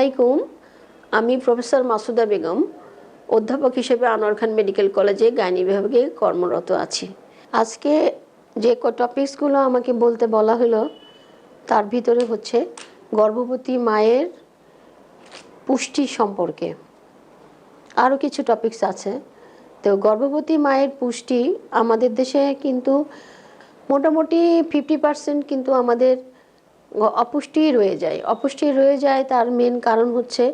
আলাইকুম। আমি প্রফেসর মাসুদা বেগম, অধ্যাপক হিসেবে আনোয়ার খান মেডিকেল কলেজে গাইনি বিভাগে কর্মরত আছি। আজকে যে টপিকসগুলো আমাকে বলতে বলা হলো তার ভিতরে হচ্ছে গর্ভবতী মায়ের পুষ্টি সম্পর্কে। আরও কিছু টপিকস আছে। তো গর্ভবতী মায়ের পুষ্টি আমাদের দেশে কিন্তু মোটামুটি 50% কিন্তু আমাদের অপুষ্টি রয়ে যায়। তার মেন কারণ হচ্ছে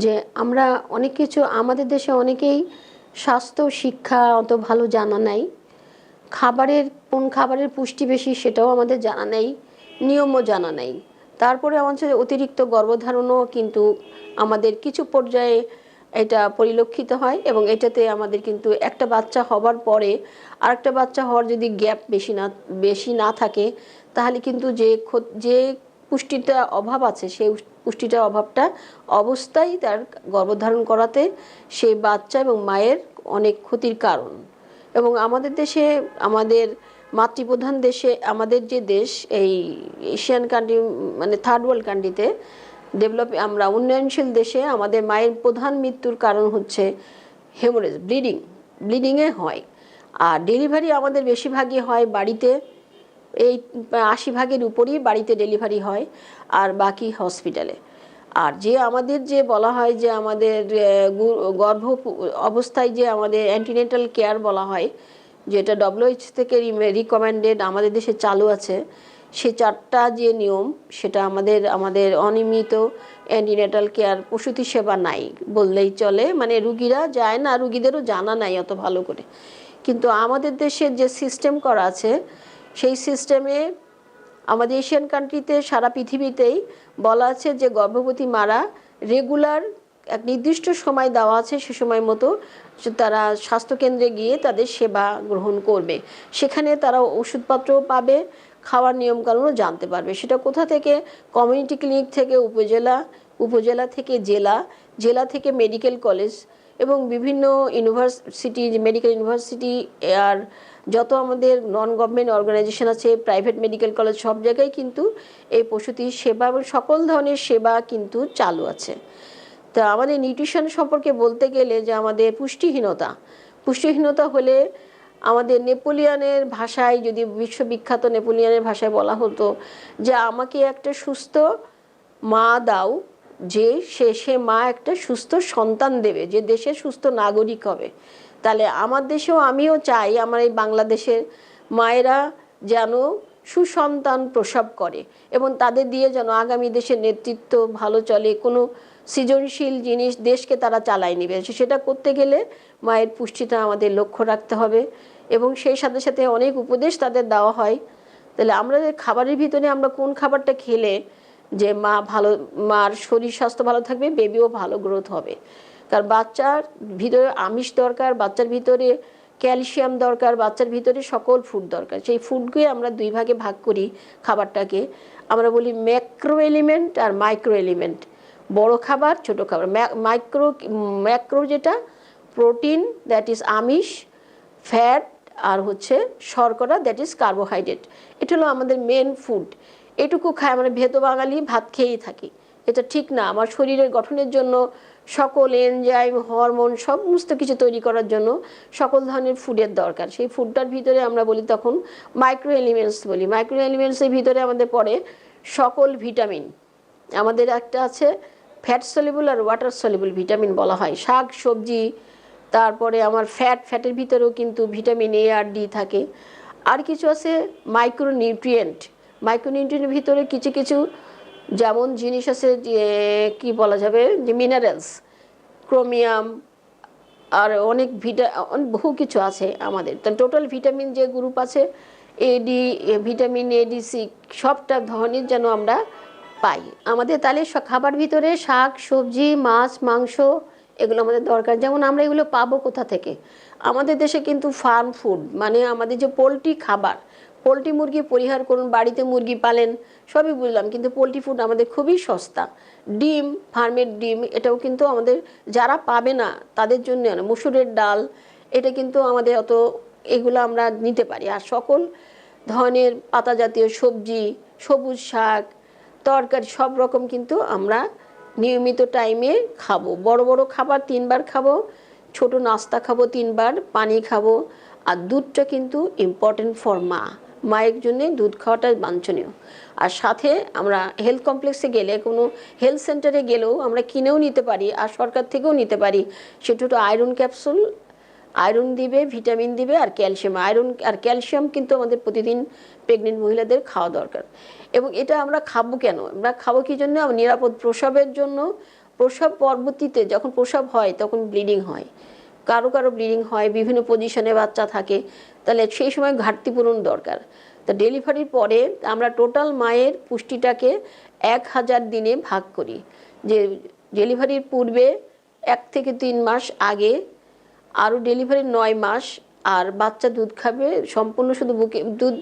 যে আমরা অনেক কিছু, আমাদের দেশে অনেকেই স্বাস্থ্য শিক্ষা অত ভালো জানা নাই, কোন খাবারের পুষ্টি বেশি সেটাও আমাদের জানা নেই, নিয়মও জানা নেই। তারপরে আমাদের অতিরিক্ত গর্ভধারণও কিন্তু আমাদের কিছু পর্যায়ে এটা পরিলক্ষিত হয়, এবং এটাতে আমাদের কিন্তু একটা বাচ্চা হবার পরে আরেকটা বাচ্চা হওয়ার যদি গ্যাপ বেশি না থাকে, তাহলে কিন্তু যে পুষ্টিটা অভাব আছে সেই পুষ্টিটার অভাবটা অবস্থায় তার গর্ভধারণ করাতে সেই বাচ্চা এবং মায়ের অনেক ক্ষতির কারণ। এবং আমাদের দেশে, আমাদের মাতৃপ্রধান দেশে, আমাদের যে দেশ এই এশিয়ান কান্ট্রি মানে থার্ড ওয়ার্ল্ড কান্ট্রিতে আমরা উন্নয়নশীল দেশে আমাদের মায়ের প্রধান মৃত্যুর কারণ হচ্ছে হেমোরেজ, ব্লিডিংয়ে হয়। আর ডেলিভারি আমাদের বেশিরভাগই হয় বাড়িতে, এই 80% উপরই বাড়িতে ডেলিভারি হয়, আর বাকি হসপিটালে। আর আমাদের যে বলা হয় যে আমাদের গর্ভ অবস্থায় যে আমাদের অ্যান্টিনেটাল কেয়ার বলা হয়, যেটা WHO থেকে রিকমেন্ডেড, আমাদের দেশে চালু আছে, সে 4টা যে নিয়ম, সেটা আমাদের অনিয়মিত অ্যান্টিনেটাল কেয়ার, প্রসূতি সেবা নাই বললেই চলে। মানে রুগীরা যায় না, রুগীদেরও জানা নাই অত ভালো করে। কিন্তু আমাদের দেশের যে সিস্টেম করা আছে, সেই সিস্টেমে আমাদের এশিয়ান কান্ট্রিতে, সারা পৃথিবীতেই বলা আছে যে গর্ভবতী মারা রেগুলার এক নির্দিষ্ট সময় দেওয়া আছে, সে সময় মতো তারা স্বাস্থ্যকেন্দ্রে গিয়ে তাদের সেবা গ্রহণ করবে। সেখানে তারা ওষুধপত্রও পাবে, খাওয়ার নিয়মকানুনও জানতে পারবে। সেটা কোথা থেকে? কমিউনিটি ক্লিনিক থেকে উপজেলা, উপজেলা থেকে জেলা, জেলা থেকে মেডিকেল কলেজ, এবং বিভিন্ন ইউনিভার্সিটি, মেডিকেল ইউনিভার্সিটি, আর যত আমাদের নন গভর্নমেন্ট অর্গানাইজেশন আছে, প্রাইভেট মেডিকেল কলেজ, সব জায়গায় কিন্তু এই প্রসূতি সেবা এবং সকল ধরনের সেবা কিন্তু চালু আছে। তা আমাদের নিউট্রিশন সম্পর্কে বলতে গেলে যে আমাদের পুষ্টিহীনতা হলে আমাদের নেপোলিয়নের ভাষায়, যদি বিশ্ববিখ্যাত নেপোলিয়নের ভাষায় বলা হতো যে আমাকে একটা সুস্থ মা দাও, যে সে মা একটা সুস্থ সন্তান দেবে, যে দেশের সুস্থ নাগরিক হবে। তাহলে আমার দেশেও, আমিও চাই আমার এই বাংলাদেশের মায়েরা যেন সুসন্তান প্রসব করে, এবং তাদের দিয়ে যেন আগামী দেশের নেতৃত্ব ভালো চলে, কোনো সৃজনশীল জিনিস দেশকে তারা চালায় নেবে। সেটা করতে গেলে মায়ের পুষ্টিটা আমাদের লক্ষ্য রাখতে হবে, এবং সেই সাথে সাথে অনেক উপদেশ তাদের দেওয়া হয়। তাহলে আমরা খাবারের ভিতরে আমরা কোন খাবারটা খেলে যে মার শরীর স্বাস্থ্য ভালো থাকবে, বেবিও ভালো গ্রোথ হবে। কারণ বাচ্চার ভিতরে আমিষ দরকার, বাচ্চার ভিতরে ক্যালসিয়াম দরকার, বাচ্চার ভিতরে সকল ফুড দরকার। সেই ফুডকে আমরা 2 ভাগে ভাগ করি খাবারটাকে। আমরা বলি ম্যাক্রো এলিমেন্ট আর মাইক্রো এলিমেন্ট। বড় খাবার, ছোট খাবার। ম্যাক্রো যেটা প্রোটিন, দ্যাট ইজ আমিষ, ফ্যাট, আর হচ্ছে শর্করা, দ্যাট ইজ কার্বোহাইড্রেট। এটা হলো আমাদের মেন ফুড। এটুকু খায় আমরা, ভেতো বাঙালি ভাত খেয়েই থাকি। এটা ঠিক না। আমার শরীরের গঠনের জন্য সকল এনজাইম, হরমোন, সমস্ত কিছু তৈরি করার জন্য সকল ধরনের ফুডের দরকার। সেই ফুডটার ভিতরে আমরা বলি তখন মাইক্রো এলিমেন্টস বলি। মাইক্রো এলিমেন্টসের ভিতরে আমাদের পড়ে সকল ভিটামিন। আমাদের একটা আছে ফ্যাট সলিবল আর ওয়াটার সলিবল ভিটামিন বলা হয়। শাক সবজি, তারপরে আমার ফ্যাটের ভিতরেও কিন্তু ভিটামিন A আর D থাকে। আর কিছু আছে মাইক্রোনিউট্রিয়েন্টের ভিতরে কিছু কিছু যেমন জিনিস আছে, যে কি বলা যাবে, যে মিনারেলস, ক্রোমিয়াম, আর অনেক বহু কিছু আছে আমাদের। তো টোটাল ভিটামিন যে গ্রুপ আছে, ভিটামিন ADC, সবটা ধরনের যেন আমরা পাই। আমাদের তাহলে খাবার ভিতরে শাক সবজি, মাছ, মাংস, এগুলো আমাদের দরকার। যেমন আমরা এগুলো পাবো কোথা থেকে? আমাদের দেশে কিন্তু ফার্ম ফুড, মানে আমাদের যে পোলট্রি খাবার, পোলট্রি মুরগি পরিহার করুন, বাড়িতে মুরগি পালেন, সবই বুঝলাম, কিন্তু পোলট্রি ফুড আমাদের খুবই সস্তা। ডিম, ফার্মের ডিম, এটাও কিন্তু আমাদের যারা পাবে না তাদের জন্য। মসুরের ডাল, এটা কিন্তু আমাদের এগুলো আমরা নিতে পারি। আর সকল ধরনের পাতা জাতীয় সবজি, সবুজ শাক, তরকারি, সব রকম কিন্তু আমরা নিয়মিত টাইমে খাবো, বড় বড় খাবার 3বার খাবো, ছোট নাস্তা খাবো 3বার, পানি খাবো। আর দুধটা কিন্তু ইম্পর্টেন্ট ফর মায়ের জন্যে দুধ খাওয়াটা বাঞ্ছনীয়। আর সাথে আমরা হেলথ কমপ্লেক্সে গেলে, কোনো হেলথ সেন্টারে গেলেও আমরা কিনেও নিতে পারি, আর সরকার থেকেও নিতে পারি। সেটা হলো আয়রন ক্যাপসুল, আয়রন দিবে, ভিটামিন দিবে, আর ক্যালসিয়াম। আয়রন আর ক্যালসিয়াম কিন্তু আমাদের প্রতিদিন প্রেগনেন্ট মহিলাদের খাওয়া দরকার। এবং এটা আমরা খাবো কেন, আমরা খাবো কী জন্য? নিরাপদ প্রসবের জন্য। প্রসব পরবর্তীতে যখন প্রসব হয় তখন ব্লিডিং হয়, কারো কারো ব্লিডিং হয়, বিভিন্ন পজিশনে বাচ্চা থাকে, তাহলে সেই সময় ঘাটতি পূরণ দরকার। তা ডেলিভারির পরে আমরা টোটাল মায়ের পুষ্টিটাকে 1000 দিনে ভাগ করি। যে ডেলিভারির পূর্বে 1 থেকে 3 মাস আগে, আরও ডেলিভারির 9 মাস, আর বাচ্চা দুধ খাবে সম্পূর্ণ, শুধু বুকে দুধ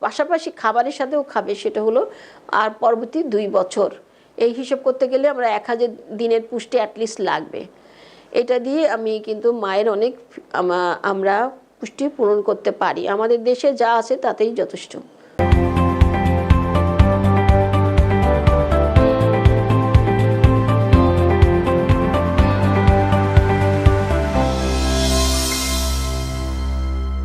পাশাপাশি খাবারের সাথেও খাবে, সেটা হলো আর পরবর্তী 2 বছর। এই হিসাব করতে গেলে আমরা 1000 দিনের পুষ্টি অ্যাটলিস্ট লাগবে। এটা দিয়ে আমি কিন্তু মায়ের অনেক আমরা পুষ্টি পূরণ করতে পারি। আমাদের দেশে যা আছে তাতেই যথেষ্ট।